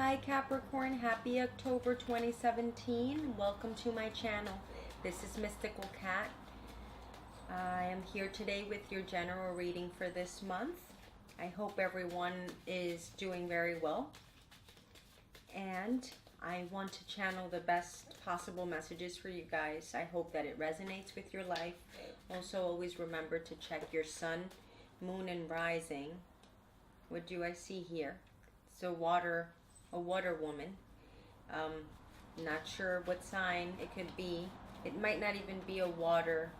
Hi Capricorn, happy October 2017. Welcome to my channel. This is Mystical Cat. I am here today with your general reading for this month. I hope everyone is doing very well. And I want to channel the best possible messages for you guys. I hope that it resonates with your life. Also, always remember to check your sun, moon, and rising. What do I see here? It's a water woman. Not sure what sign it could be. It might not even be a water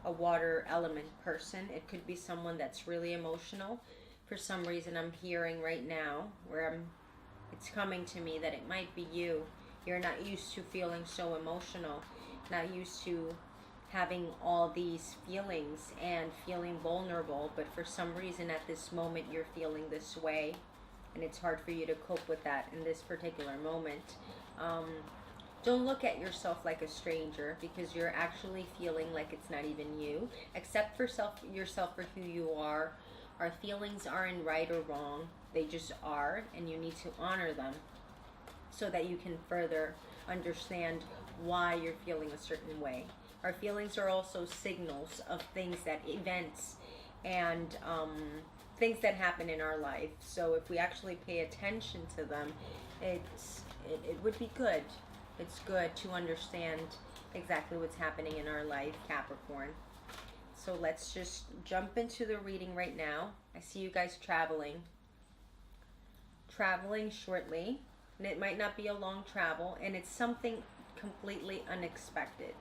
element person. It could be someone that's really emotional. For some reason I'm hearing right now where it's coming to me that it might be you. You're not used to feeling so emotional, not used to having all these feelings and feeling vulnerable, but for some reason at this moment you're feeling this way. And it's hard for you to cope with that in this particular moment. Don't look at yourself like a stranger, because you're actually feeling like it's not even you. Accept yourself for who you are. Our feelings aren't right or wrong. They just are, and you need to honor them so that you can further understand why you're feeling a certain way. Our feelings are also signals of events, and things that happen in our life. So if we actually pay attention to them, it would be good. It's good to understand exactly what's happening in our life, Capricorn. So let's just jump into the reading right now. I see you guys traveling shortly, and it might not be a long travel, and it's something completely unexpected.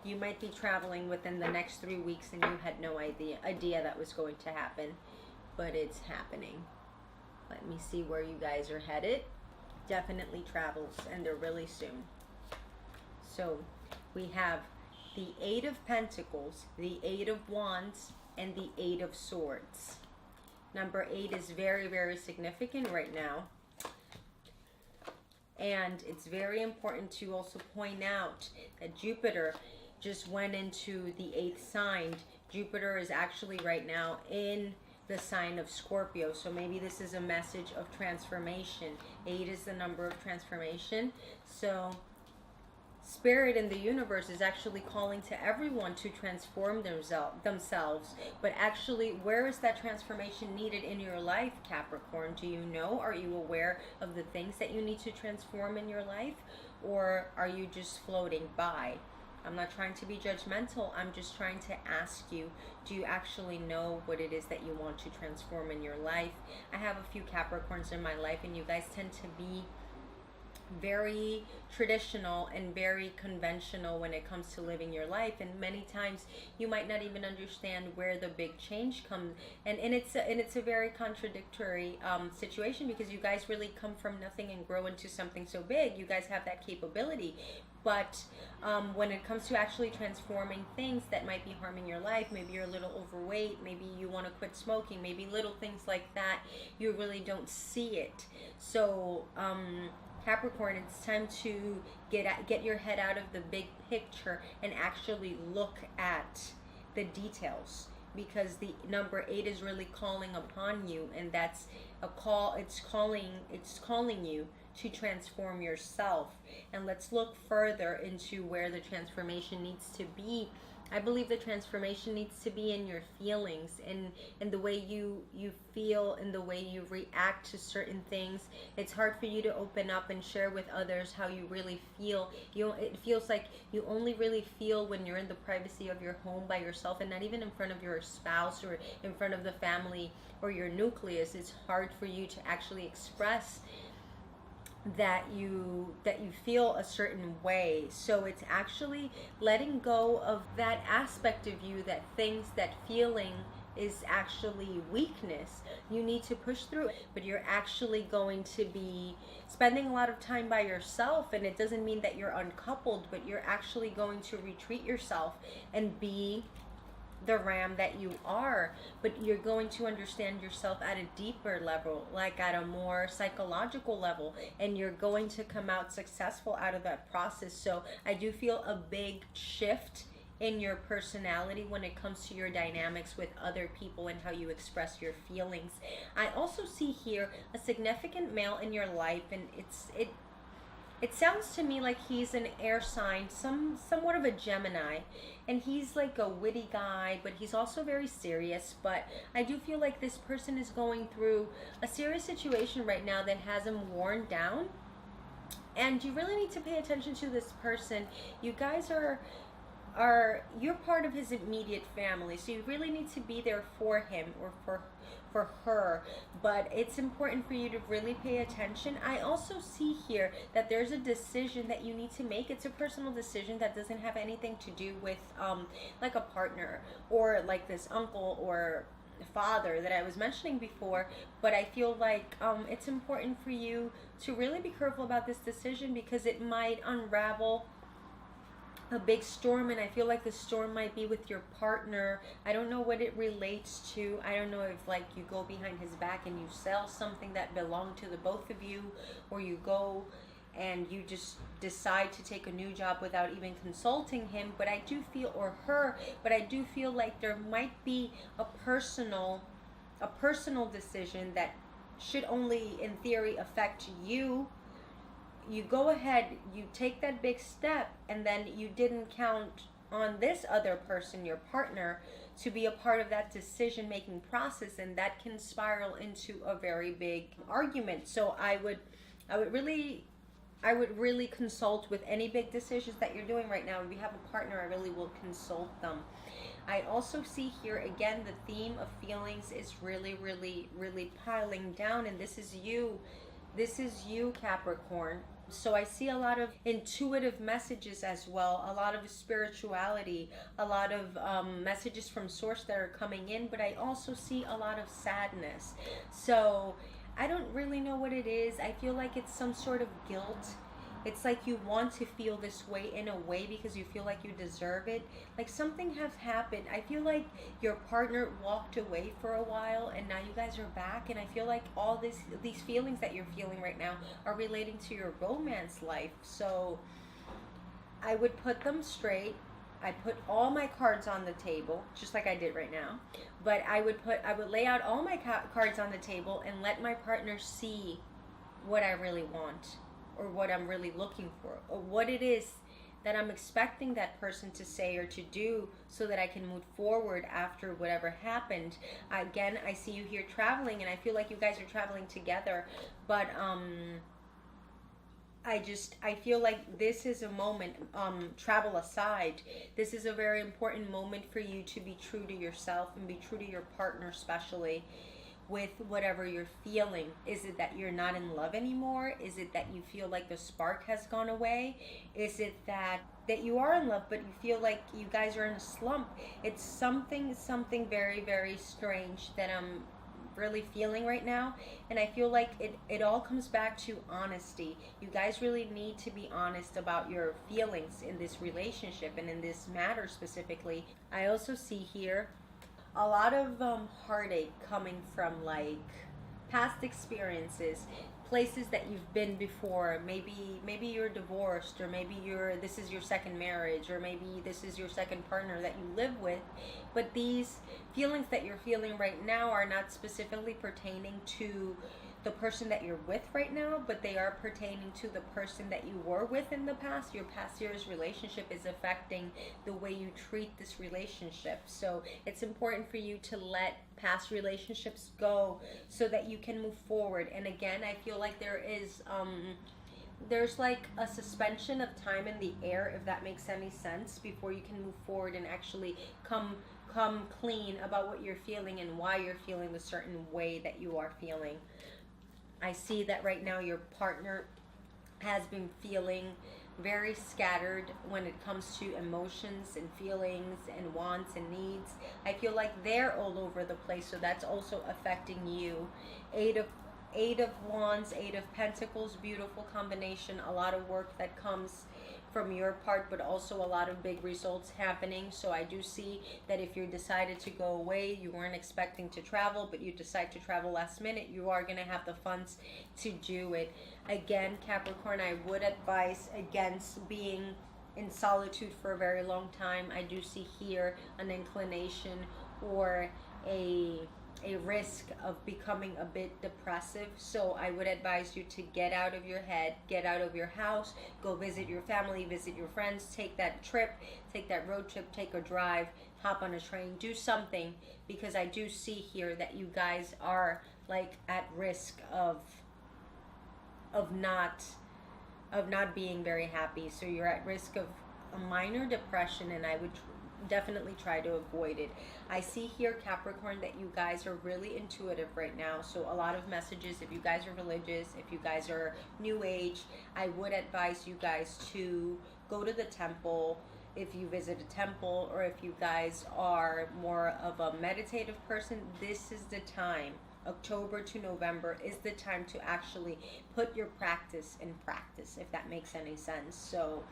You might be traveling within the next 3 weeks and you had no idea that was going to happen, but it's happening. Let me see where you guys are headed. Definitely travels, and they're really soon. So we have the Eight of Pentacles, the Eight of Wands, and the Eight of Swords. Number 8 is very, very significant right now. And it's very important to also point out that Jupiter just went into the 8th sign. Jupiter is actually right now in the sign of Scorpio. So maybe this is a message of transformation. 8 is the number of transformation. So Spirit in the universe is actually calling to everyone to transform themselves. But actually, where is that transformation needed in your life, Capricorn? Do you know? Are you aware of the things that you need to transform in your life? Or are you just floating by? I'm not trying to be judgmental. I'm just trying to ask you, do you actually know what it is that you want to transform in your life? I have a few Capricorns in my life, and you guys tend to be very traditional and very conventional when it comes to living your life, and many times you might not even understand where the big change comes, and it's a very contradictory situation, because you guys really come from nothing and grow into something so big. You guys have that capability, but when it comes to actually transforming things that might be harming your life, maybe you're a little overweight, maybe you want to quit smoking, maybe little things like that, you really don't see it. So Capricorn, it's time to get your head out of the big picture and actually look at the details, because the number 8 is really calling upon you, and that's a call. It's calling you to transform yourself. And let's look further into where the transformation needs to be. I believe the transformation needs to be in your feelings, in the way you feel, in the way you react to certain things. It's hard for you to open up and share with others how you really feel. It feels like you only really feel when you're in the privacy of your home by yourself, and not even in front of your spouse or in front of the family or your nucleus. It's hard for you to actually express that you feel a certain way. So it's actually letting go of that aspect of you, that feeling is actually weakness. You need to push through it, but you're actually going to be spending a lot of time by yourself, and it doesn't mean that you're uncoupled, but you're actually going to retreat yourself and be the ram that you are. But you're going to understand yourself at a deeper level, like at a more psychological level, and you're going to come out successful out of that process. So I do feel a big shift in your personality when it comes to your dynamics with other people and how you express your feelings. I also see here a significant male in your life, and it sounds to me like he's an air sign, somewhat of a Gemini, and he's like a witty guy, but he's also very serious. But I do feel like this person is going through a serious situation right now that has him worn down, and you really need to pay attention to this person. You guys are you're part of his immediate family, so you really need to be there for him or for her. But it's important for you to really pay attention. I also see here that there's a decision that you need to make. It's a personal decision that doesn't have anything to do with like a partner or like this uncle or father that I was mentioning before. But I feel like it's important for you to really be careful about this decision, because it might unravel a big storm, and I feel like the storm might be with your partner. I don't know what it relates to. I don't know if like you go behind his back and you sell something that belonged to the both of you, or you go and you just decide to take a new job without even consulting him. But I do feel, or her, but I do feel like there might be a personal decision that should only in theory affect you. You go ahead, you take that big step, and then you didn't count on this other person, your partner, to be a part of that decision making process, and that can spiral into a very big argument. So I would really consult with any big decisions that you're doing right now. If you have a partner, I really will consult them. I also see here again the theme of feelings is really piling down, and this is you, Capricorn. So I see a lot of intuitive messages as well, a lot of spirituality, a lot of messages from source that are coming in, but I also see a lot of sadness. So I don't really know what it is. I feel like it's some sort of guilt. It's like you want to feel this way in a way because you feel like you deserve it. Like something has happened. I feel like your partner walked away for a while and now you guys are back. And I feel like all these feelings that you're feeling right now are relating to your romance life. So I would put them straight. I put all my cards on the table, just like I did right now. But I would lay out all my cards on the table and let my partner see what I really want, or what I'm really looking for, or what it is that I'm expecting that person to say or to do, so that I can move forward after whatever happened. Again, I see you here traveling, and I feel like you guys are traveling together, but I feel like this is a moment, travel aside, this is a very important moment for you to be true to yourself and be true to your partner, especially with whatever you're feeling. Is it that you're not in love anymore? Is it that you feel like the spark has gone away? Is it that you are in love but you feel like you guys are in a slump? It's something very strange that I'm really feeling right now, and I feel like it all comes back to honesty. You guys really need to be honest about your feelings in this relationship and in this matter specifically. I also see here a lot of heartache coming from like past experiences, places that you've been before. Maybe you're divorced, or maybe this is your second marriage, or maybe this is your second partner that you live with. But these feelings that you're feeling right now are not specifically pertaining to the person that you're with right now, but they are pertaining to the person that you were with in the past. Your past year's relationship is affecting the way you treat this relationship. So it's important for you to let past relationships go so that you can move forward. And again, I feel like there's like a suspension of time in the air, if that makes any sense, before you can move forward and actually come clean about what you're feeling and why you're feeling the certain way that you are feeling. I see that right now your partner has been feeling very scattered when it comes to emotions and feelings and wants and needs. I feel like they're all over the place, so that's also affecting you. Eight of Wands, Eight of Pentacles, beautiful combination. A lot of work that comes from your part, but also a lot of big results happening. So I do see that if you decided to go away, you weren't expecting to travel, but you decide to travel last minute, you are going to have the funds to do it. Again, Capricorn, I would advise against being in solitude for a very long time. I do see here an inclination or a risk of becoming a bit depressive. So I would advise you to get out of your head, get out of your house, go visit your family, visit your friends, take that trip, take that road trip, take a drive, hop on a train, do something, because I do see here that you guys are like at risk of not being very happy. So you're at risk of a minor depression, and I would definitely try to avoid it. I see here, Capricorn, that you guys are really intuitive right now. So a lot of messages, if you guys are religious, if you guys are new age, I would advise you guys to go to the temple if you visit a temple, or if you guys are more of a meditative person. This is the time. October to November is the time to actually put your practice in practice, if that makes any sense. So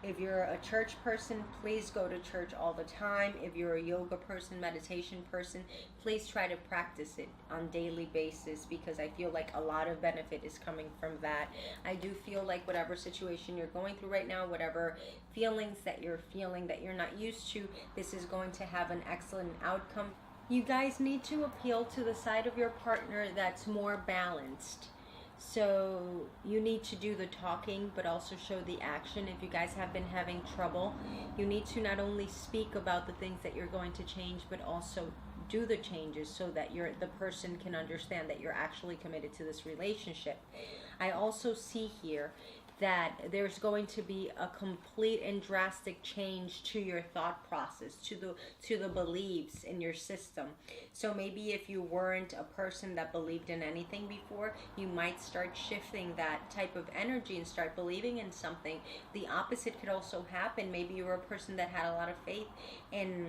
if you're a church person, please go to church all the time. If you're a yoga person, meditation person, please try to practice it on a daily basis, because I feel like a lot of benefit is coming from that. I do feel like whatever situation you're going through right now, whatever feelings that you're feeling that you're not used to, this is going to have an excellent outcome. You guys need to appeal to the side of your partner that's more balanced. So you need to do the talking, but also show the action. If you guys have been having trouble, you need to not only speak about the things that you're going to change, but also do the changes, so that the person can understand that you're actually committed to this relationship. I also see here that there's going to be a complete and drastic change to your thought process, to the beliefs in your system. So maybe if you weren't a person that believed in anything before, you might start shifting that type of energy and start believing in something. The opposite could also happen. Maybe you were a person that had a lot of faith in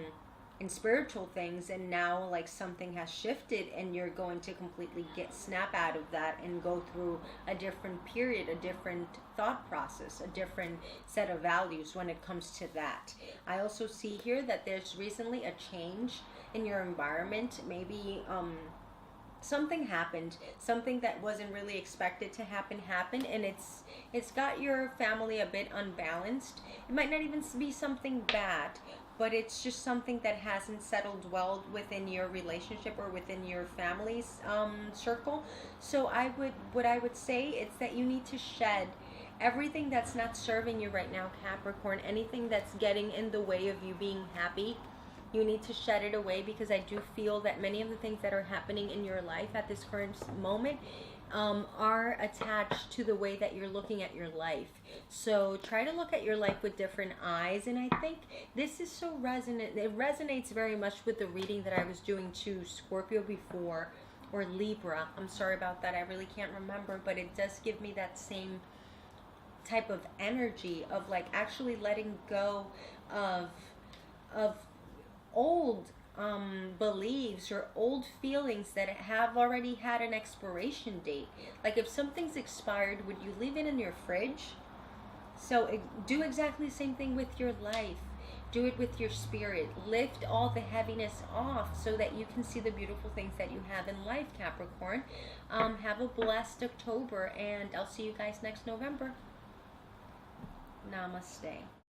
spiritual things, and now like something has shifted, and you're going to completely snap out of that and go through a different period, a different thought process, a different set of values when it comes to that. I also see here that there's recently a change in your environment. Maybe something happened, something that wasn't really expected to happen, and it's got your family a bit unbalanced. It might not even be something bad, but it's just something that hasn't settled well within your relationship or within your family's circle. So what I would say is that you need to shed everything that's not serving you right now, Capricorn. Anything that's getting in the way of you being happy, you need to shed it away, because I do feel that many of the things that are happening in your life at this current moment are attached to the way that you're looking at your life. So try to look at your life with different eyes, and I think this is so resonant. It resonates very much with the reading that I was doing to Scorpio before, or Libra. I'm sorry about that, I really can't remember, but it does give me that same type of energy of like actually letting go of old beliefs or old feelings that have already had an expiration date. Like if something's expired, would you leave it in your fridge? So do exactly the same thing with your life. Do it with your spirit. Lift all the heaviness off so that you can see the beautiful things that you have in life, Capricorn. Have a blessed October, and I'll see you guys next November. Namaste.